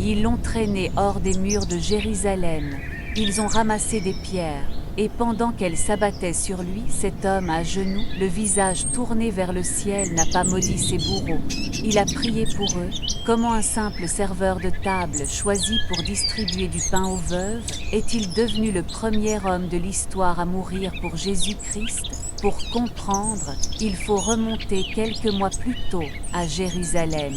Ils l'ont traîné hors des murs de Jérusalem. Ils ont ramassé des pierres. Et pendant qu'elles s'abattaient sur lui, cet homme à genoux, le visage tourné vers le ciel, n'a pas maudit ses bourreaux. Il a prié pour eux. Comment un simple serveur de table, choisi pour distribuer du pain aux veuves, est-il devenu le premier homme de l'histoire à mourir pour Jésus-Christ? Pour comprendre, il faut remonter quelques mois plus tôt, à Jérusalem.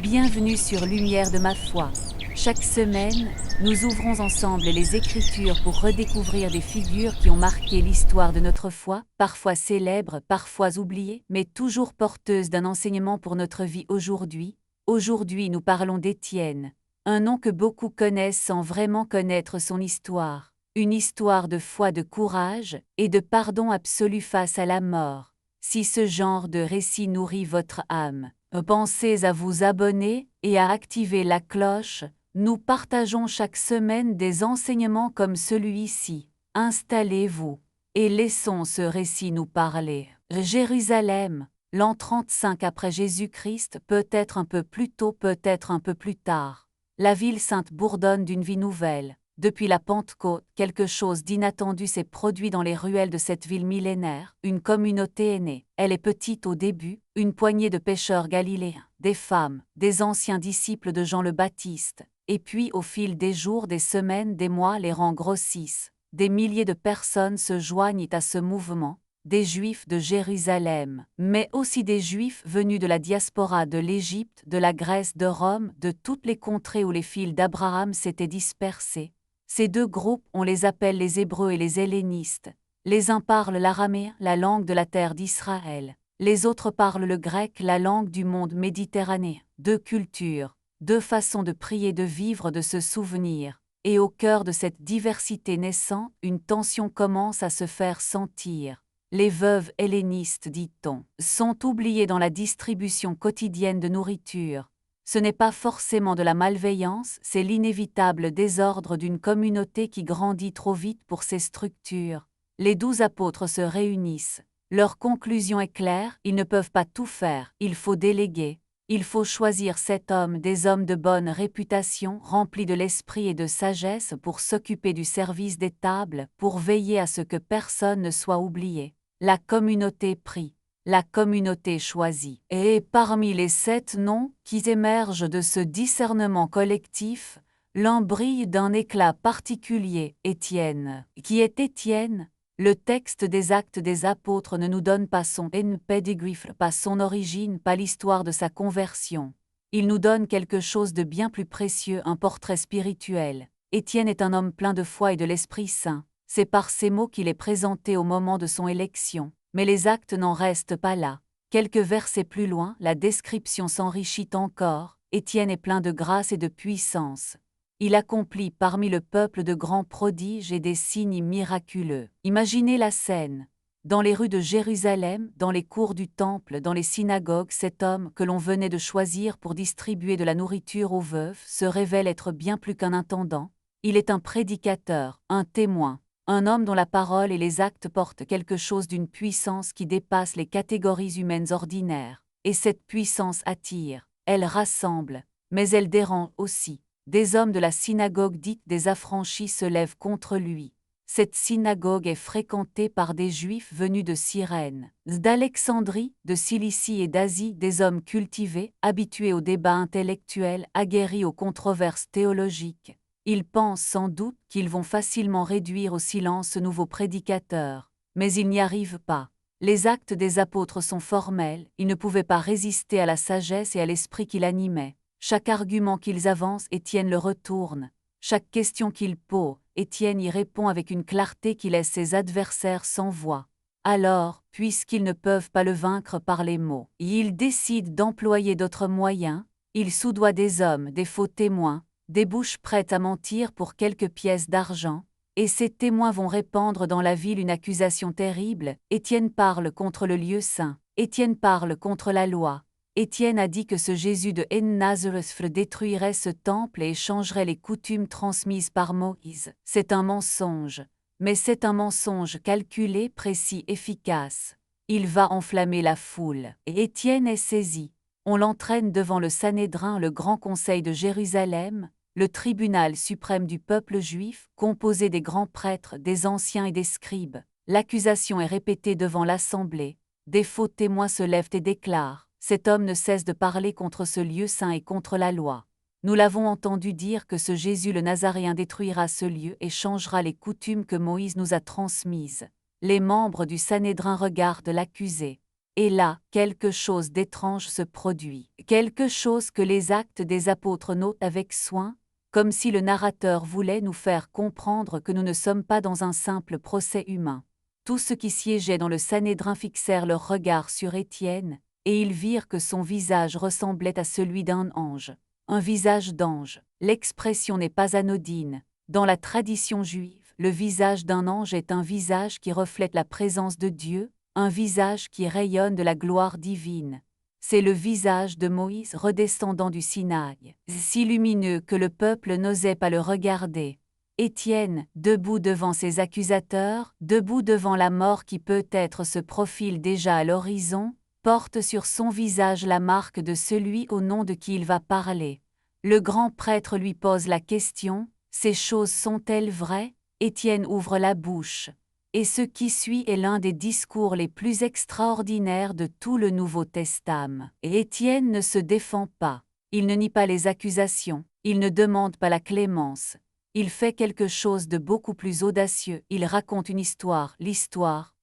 Bienvenue sur Lumière de ma foi. Chaque semaine, nous ouvrons ensemble les Écritures pour redécouvrir des figures qui ont marqué l'histoire de notre foi, parfois célèbres, parfois oubliées, mais toujours porteuses d'un enseignement pour notre vie aujourd'hui. Aujourd'hui, nous parlons d'Étienne, un nom que beaucoup connaissent sans vraiment connaître son histoire. Une histoire de foi, de courage et de pardon absolu face à la mort. Si ce genre de récit nourrit votre âme, pensez à vous abonner et à activer la cloche. Nous partageons chaque semaine des enseignements comme celui-ci. Installez-vous et laissons ce récit nous parler. Jérusalem, l'an 35 après Jésus-Christ, peut-être un peu plus tôt, peut-être un peu plus tard. La ville sainte bourdonne d'une vie nouvelle. Depuis la Pentecôte, quelque chose d'inattendu s'est produit dans les ruelles de cette ville millénaire. Une communauté est née. Elle est petite au début, une poignée de pêcheurs galiléens, des femmes, des anciens disciples de Jean le Baptiste. Et puis, au fil des jours, des semaines, des mois, les rangs grossissent. Des milliers de personnes se joignent à ce mouvement. Des Juifs de Jérusalem, mais aussi des Juifs venus de la diaspora de l'Égypte, de la Grèce, de Rome, de toutes les contrées où les fils d'Abraham s'étaient dispersés. Ces deux groupes, on les appelle les Hébreux et les Hellénistes. Les uns parlent l'araméen, la langue de la terre d'Israël. Les autres parlent le grec, la langue du monde méditerranéen. Deux cultures, deux façons de prier, de vivre, de se souvenir. Et au cœur de cette diversité naissante, une tension commence à se faire sentir. Les veuves hellénistes, dit-on, sont oubliées dans la distribution quotidienne de nourriture. Ce n'est pas forcément de la malveillance, c'est l'inévitable désordre d'une communauté qui grandit trop vite pour ses structures. Les 12 apôtres se réunissent. Leur conclusion est claire, ils ne peuvent pas tout faire, il faut déléguer. Il faut choisir 7 hommes, des hommes de bonne réputation, remplis de l'esprit et de sagesse pour s'occuper du service des tables, pour veiller à ce que personne ne soit oublié. La communauté prie. La communauté choisit. Et parmi les 7 noms qui émergent de ce discernement collectif, l'un brille d'un éclat particulier, Étienne. Qui est Étienne? Le texte des Actes des Apôtres ne nous donne pas son pedigree, pas son origine, pas l'histoire de sa conversion. Il nous donne quelque chose de bien plus précieux, un portrait spirituel. Étienne est un homme plein de foi et de l'Esprit Saint. C'est par ces mots qu'il est présenté au moment de son élection. Mais les actes n'en restent pas là. Quelques versets plus loin, la description s'enrichit encore. Étienne est plein de grâce et de puissance. Il accomplit parmi le peuple de grands prodiges et des signes miraculeux. Imaginez la scène. Dans les rues de Jérusalem, dans les cours du temple, dans les synagogues, cet homme que l'on venait de choisir pour distribuer de la nourriture aux veuves se révèle être bien plus qu'un intendant. Il est un prédicateur, un témoin. Un homme dont la parole et les actes portent quelque chose d'une puissance qui dépasse les catégories humaines ordinaires. Et cette puissance attire, elle rassemble, mais elle dérange aussi. Des hommes de la synagogue dite des affranchis se lèvent contre lui. Cette synagogue est fréquentée par des Juifs venus de Cyrène, d'Alexandrie, de Cilicie et d'Asie, des hommes cultivés, habitués aux débats intellectuels, aguerris aux controverses théologiques. Ils pensent sans doute qu'ils vont facilement réduire au silence ce nouveau prédicateur, mais ils n'y arrivent pas. Les actes des apôtres sont formels, ils ne pouvaient pas résister à la sagesse et à l'esprit qui l'animait. Chaque argument qu'ils avancent, Étienne le retourne. Chaque question qu'ils posent, Étienne y répond avec une clarté qui laisse ses adversaires sans voix. Alors, puisqu'ils ne peuvent pas le vaincre par les mots, ils décident d'employer d'autres moyens. Il soudoie des hommes, des faux témoins, des bouches prêtes à mentir pour quelques pièces d'argent, et ces témoins vont répandre dans la ville une accusation terrible. Étienne parle contre le lieu saint, Étienne parle contre la loi. Étienne a dit que ce Jésus de Nazareth détruirait ce temple et changerait les coutumes transmises par Moïse. C'est un mensonge, mais c'est un mensonge calculé, précis, efficace. Il va enflammer la foule, et Étienne est saisi. On l'entraîne devant le Sanhédrin, le grand conseil de Jérusalem. le tribunal suprême du peuple juif, composé des grands prêtres, des anciens et des scribes. L'accusation est répétée devant l'assemblée. Des faux témoins se lèvent et déclarent « Cet homme ne cesse de parler contre ce lieu saint et contre la loi. Nous l'avons entendu dire que ce Jésus le Nazaréen détruira ce lieu et changera les coutumes que Moïse nous a transmises. » Les membres du Sanhédrin regardent l'accusé. Et là, quelque chose d'étrange se produit. Quelque chose que les Actes des Apôtres notent avec soin, comme si le narrateur voulait nous faire comprendre que nous ne sommes pas dans un simple procès humain. Tous ceux qui siégeaient dans le Sanhédrin fixèrent leur regard sur Étienne, et ils virent que son visage ressemblait à celui d'un ange. Un visage d'ange. L'expression n'est pas anodine. Dans la tradition juive, le visage d'un ange est un visage qui reflète la présence de Dieu, un visage qui rayonne de la gloire divine. C'est le visage de Moïse redescendant du Sinaï, si lumineux que le peuple n'osait pas le regarder. Étienne, debout devant ses accusateurs, debout devant la mort qui peut-être se profile déjà à l'horizon, porte sur son visage la marque de celui au nom de qui il va parler. Le grand prêtre lui pose la question « Ces choses sont-elles vraies ?» Étienne ouvre la bouche. Et ce qui suit est l'un des discours les plus extraordinaires de tout le Nouveau Testament. Et Étienne ne se défend pas. Il ne nie pas les accusations. Il ne demande pas la clémence. Il fait quelque chose de beaucoup plus audacieux. Il raconte une histoire,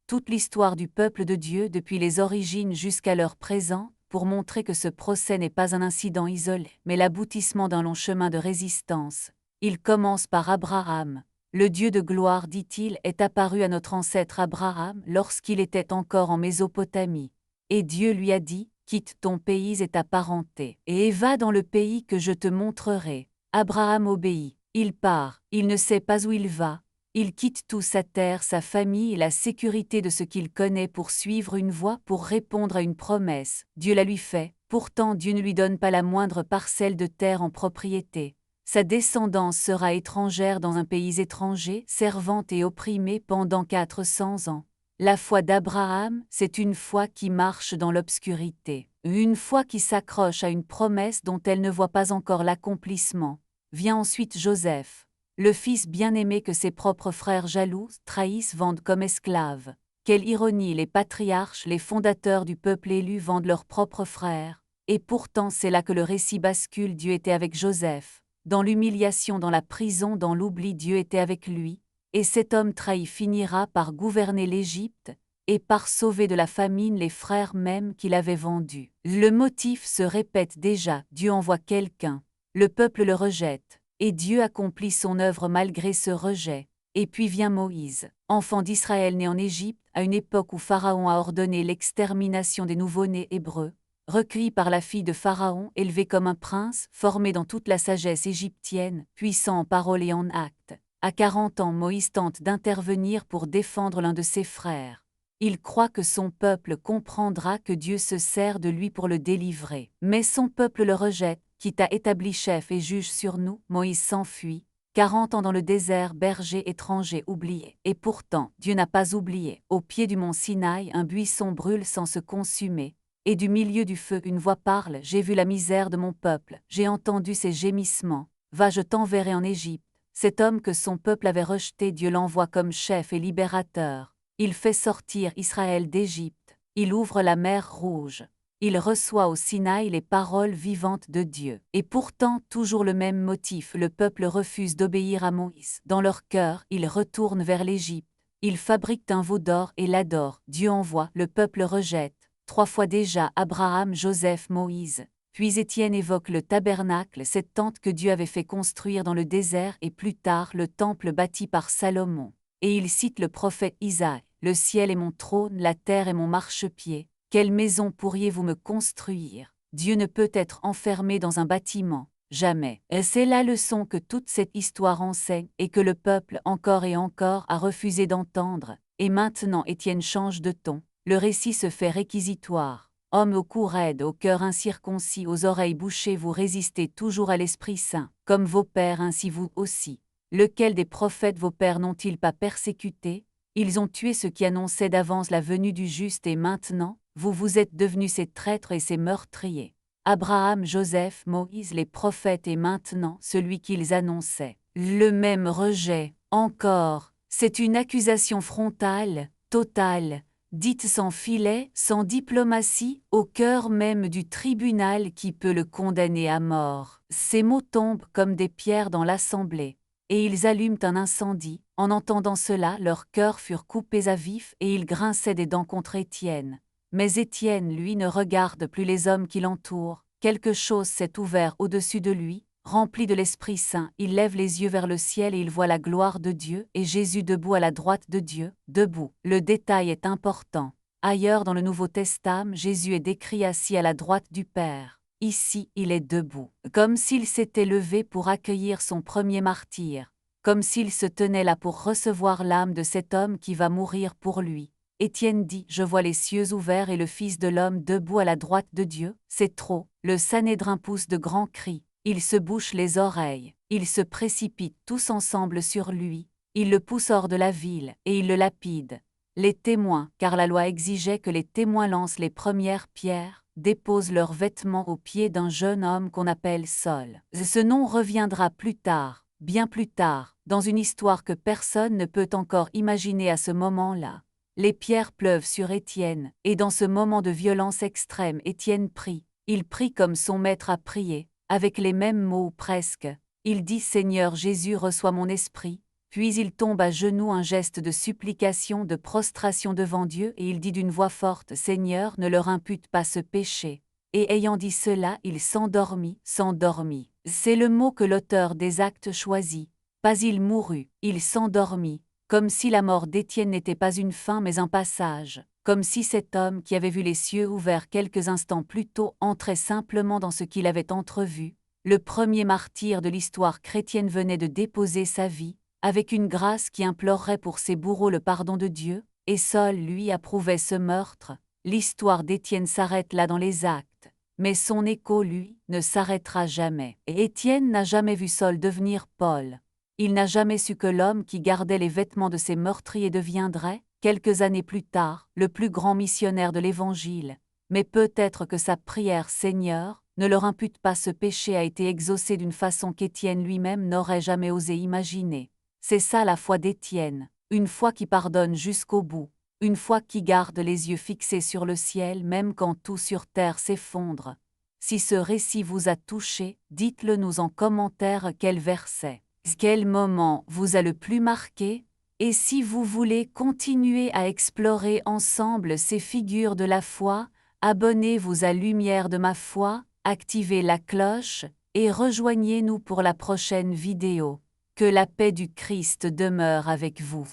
toute l'histoire du peuple de Dieu depuis les origines jusqu'à l'heure présente, pour montrer que ce procès n'est pas un incident isolé, mais l'aboutissement d'un long chemin de résistance. Il commence par Abraham. Le Dieu de gloire, dit-il, est apparu à notre ancêtre Abraham lorsqu'il était encore en Mésopotamie. Et Dieu lui a dit, « Quitte ton pays et ta parenté, et va dans le pays que je te montrerai. » Abraham obéit. Il part, il ne sait pas où il va. Il quitte tout sa terre, sa famille et la sécurité de ce qu'il connaît pour suivre une voie, pour répondre à une promesse. Dieu la lui fait, pourtant Dieu ne lui donne pas la moindre parcelle de terre en propriété. Sa descendance sera étrangère dans un pays étranger, servante et opprimée pendant 400 ans. La foi d'Abraham, c'est une foi qui marche dans l'obscurité, une foi qui s'accroche à une promesse dont elle ne voit pas encore l'accomplissement. Vient ensuite Joseph, le fils bien-aimé que ses propres frères jaloux, trahissent, vendent comme esclave. Quelle ironie, les patriarches, les fondateurs du peuple élu vendent leurs propres frères. Et pourtant c'est là que le récit bascule. Dieu était avec Joseph. Dans l'humiliation, dans la prison, dans l'oubli, Dieu était avec lui, et cet homme trahi finira par gouverner l'Égypte, et par sauver de la famine les frères même qu'il avait vendus. Le motif se répète déjà, Dieu envoie quelqu'un, le peuple le rejette, et Dieu accomplit son œuvre malgré ce rejet. Et puis vient Moïse, enfant d'Israël né en Égypte, à une époque où Pharaon a ordonné l'extermination des nouveau-nés hébreux. Recueilli par la fille de Pharaon, élevé comme un prince, formé dans toute la sagesse égyptienne, puissant en parole et en acte. À 40 ans, Moïse tente d'intervenir pour défendre l'un de ses frères. Il croit que son peuple comprendra que Dieu se sert de lui pour le délivrer. Mais son peuple le rejette, qui t'a établi chef et juge sur nous. Moïse s'enfuit. 40 ans dans le désert, berger étranger oublié. Et pourtant, Dieu n'a pas oublié. Au pied du mont Sinaï, un buisson brûle sans se consumer. Et du milieu du feu, une voix parle, « J'ai vu la misère de mon peuple, j'ai entendu ses gémissements. Va, je t'enverrai en Égypte. » Cet homme que son peuple avait rejeté, Dieu l'envoie comme chef et libérateur. Il fait sortir Israël d'Égypte. Il ouvre la mer Rouge. Il reçoit au Sinaï les paroles vivantes de Dieu. Et pourtant, toujours le même motif, le peuple refuse d'obéir à Moïse. Dans leur cœur, ils retournent vers l'Égypte. Ils fabriquent un veau d'or et l'adorent. Dieu envoie, le peuple rejette. 3 fois déjà, Abraham, Joseph, Moïse. Puis Étienne évoque le tabernacle, cette tente que Dieu avait fait construire dans le désert, et plus tard le temple bâti par Salomon. Et il cite le prophète Isaïe, « Le ciel est mon trône, la terre est mon marchepied. Quelle maison pourriez-vous me construire ? Dieu ne peut être enfermé dans un bâtiment, jamais. » Et c'est la leçon que toute cette histoire enseigne, et que le peuple, encore et encore, a refusé d'entendre. Et maintenant Étienne change de ton. Le récit se fait réquisitoire. Homme au cou raide, au cœur incirconcis, aux oreilles bouchées, vous résistez toujours à l'Esprit Saint, comme vos pères, ainsi vous aussi. Lequel des prophètes vos pères n'ont-ils pas persécuté? Ils ont tué ceux qui annonçaient d'avance la venue du juste, et maintenant, vous êtes devenus ces traîtres et ces meurtriers. Abraham, Joseph, Moïse, les prophètes et maintenant celui qu'ils annonçaient. Le même rejet, encore, c'est une accusation frontale, totale, dite sans filet, sans diplomatie, au cœur même du tribunal qui peut le condamner à mort. Ces mots tombent comme des pierres dans l'assemblée, et ils allument un incendie. En entendant cela, leurs cœurs furent coupés à vif et ils grinçaient des dents contre Étienne. Mais Étienne, lui, ne regarde plus les hommes qui l'entourent. Quelque chose s'est ouvert au-dessus de lui. Rempli de l'Esprit Saint, il lève les yeux vers le ciel et il voit la gloire de Dieu et Jésus debout à la droite de Dieu, debout. Le détail est important. Ailleurs dans le Nouveau Testament, Jésus est décrit assis à la droite du Père. Ici, il est debout, comme s'il s'était levé pour accueillir son premier martyr, comme s'il se tenait là pour recevoir l'âme de cet homme qui va mourir pour lui. Étienne dit « Je vois les cieux ouverts et le Fils de l'homme debout à la droite de Dieu. C'est trop. » Le Sanhédrin pousse de grands cris. Ils se bouchent les oreilles. Ils se précipitent tous ensemble sur lui. Ils le poussent hors de la ville et ils le lapident. Les témoins, car la loi exigeait que les témoins lancent les premières pierres, déposent leurs vêtements aux pieds d'un jeune homme qu'on appelle Saul. Ce nom reviendra plus tard, bien plus tard, dans une histoire que personne ne peut encore imaginer à ce moment-là. Les pierres pleuvent sur Étienne, et dans ce moment de violence extrême, Étienne prie. Il prie comme son maître a prié, avec les mêmes mots presque. Il dit « Seigneur Jésus, reçois mon esprit ». Puis il tombe à genoux, un geste de supplication, de prostration devant Dieu, et il dit d'une voix forte « Seigneur, ne leur impute pas ce péché ». Et ayant dit cela, il s'endormit. C'est le mot que l'auteur des Actes choisit. Pas il mourut, il s'endormit. Comme si la mort d'Étienne n'était pas une fin mais un passage, comme si cet homme qui avait vu les cieux ouverts quelques instants plus tôt entrait simplement dans ce qu'il avait entrevu. Le premier martyr de l'histoire chrétienne venait de déposer sa vie, avec une grâce qui implorerait pour ses bourreaux le pardon de Dieu, et Saul, lui, approuvait ce meurtre. L'histoire d'Étienne s'arrête là dans les Actes, mais son écho, lui, ne s'arrêtera jamais. Et Étienne n'a jamais vu Saul devenir Paul. Il n'a jamais su que l'homme qui gardait les vêtements de ses meurtriers deviendrait, quelques années plus tard, le plus grand missionnaire de l'Évangile. Mais peut-être que sa prière « Seigneur, ne leur impute pas ce péché » a été exaucée d'une façon qu'Étienne lui-même n'aurait jamais osé imaginer. C'est ça la foi d'Étienne, une foi qui pardonne jusqu'au bout, une foi qui garde les yeux fixés sur le ciel même quand tout sur terre s'effondre. Si ce récit vous a touché, dites-le nous en commentaire quel verset. Quel moment vous a le plus marqué? Et si vous voulez continuer à explorer ensemble ces figures de la foi, abonnez-vous à Lumière de ma foi, activez la cloche, et rejoignez-nous pour la prochaine vidéo. Que la paix du Christ demeure avec vous.